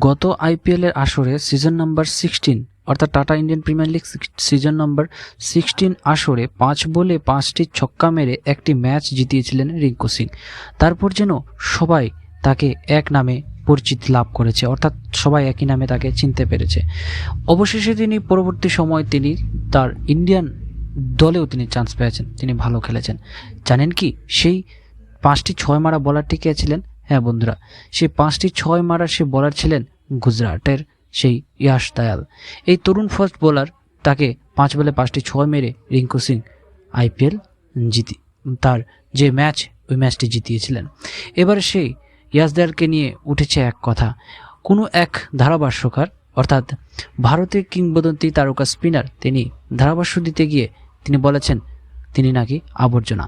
গত আইপিএলের আসরে সিজন নাম্বার 16 অর্থাৎ tata Indian premier league season number 16 আসরে 5 বলে 5টি ছক্কা মেরে একটি ম্যাচ জিতিয়েছিলেন রিঙ্কু সিং। তারপর যেন সবাই তাকে এক নামে পরিচিতি লাভ করেছে, অর্থাৎ সবাই একই নামে তাকে চিনতে পেরেছে। অবশেষে তিনি পরবর্তী সময় তিনি তার ইন্ডিয়ান দলেও তিনি চান্স পেয়েছেন, তিনি ভালো খেলেছেন। জানেন কি সেই 5টি 6 মারা বলারটি কে ছিলেন? হ্যাঁ বন্ধুরা, সেই 5টি 6 মারা সে বলার ছিলেন গুজরাটের সেই ইয়াশ দয়াল। এই তরুণ ফাস্ট বোলার তাকে 5 বলে 5টি 6 মেরে রিঙ্কু সিং আইপিএল তার যে ম্যাচ ওই ম্যাচটি জিতিয়েছিলেন। এবারে সেই ইয়াশ দয়ালকে নিয়ে উঠেছে এক কথা। কোনো এক ধারাভাষ্যকার অর্থাৎ ভারতের কিংবদন্তি তারকা স্পিনার তিনি ধারাভাষ্য দিতে গিয়ে তিনি বলেছেন তিনি নাকি আবর্জনা।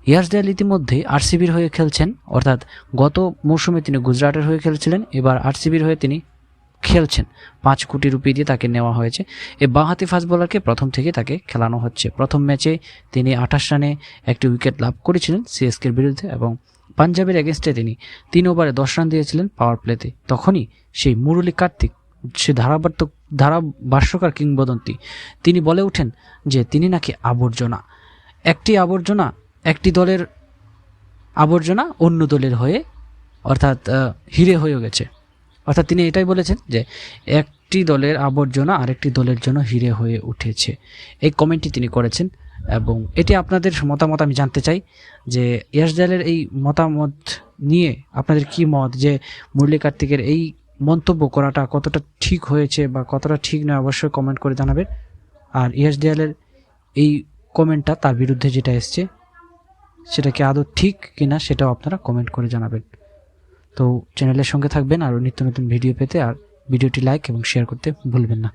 ইয়াশ দয়াল ইতিমধ্যে আরসিবির হয়ে খেলছেন, অর্থাৎ গত মৌসুমে তিনি গুজরাটের হয়ে খেলছিলেন, এবার আরসিবির হয়ে তিনি খেলছেন। 5 কোটি রুপি দিয়ে তাকে নেওয়া হয়েছে। এই বাঁহাতি ফাস্ট বোলারকে প্রথম থেকে তাকে খেলানো হচ্ছে। প্রথম ম্যাচে তিনি 28 রানে একটি উইকেট লাভ করেছিলেন সিএসকের বিরুদ্ধে এবং পাঞ্জাবের এগেনস্টে তিনি 3 ওভারে 10 রান দিয়েছিলেন পাওয়ার প্লেতে। তখনই সেই মুরলী কার্তিক, সে ধারাভাষ্যকার কিংবদন্তি, তিনি বলে ওঠেন যে তিনি নাকি আবর্জনা। একটি দলের আবর্জনা অন্য দলের হয়ে অর্থাৎ হিরে হয়ে গেছে। অর্থাৎ তিনি এটাই বলেছেন যে একটি দলের আবর্জনা আরেকটি দলের জন্য হিরে হয়ে উঠেছে। এই কমেন্টটি তিনি করেছেন এবং এটি আপনাদের মতামত আমি জানতে চাই যে ইয়াশ দয়ালের এই মতামত নিয়ে আপনাদের কি মত, যে মুরলী কার্তিকের এই মন্তব্য করাটা কতটা ঠিক হয়েছে বা কতটা ঠিক নয় অবশ্যই কমেন্ট করে জানাবেন। আর ইয়াশ দয়ালের এই কমেন্টটা তার বিরুদ্ধে যেটা এসছে সেটা কি আদৌ ঠিক কিনা সেটাও আপনারা কমেন্ট করে জানাবেন। তো চ্যানেলের সঙ্গে থাকবেন আরও নিত্য নতুন ভিডিও পেতে, আর ভিডিওটি লাইক এবং শেয়ার করতে ভুলবেন না।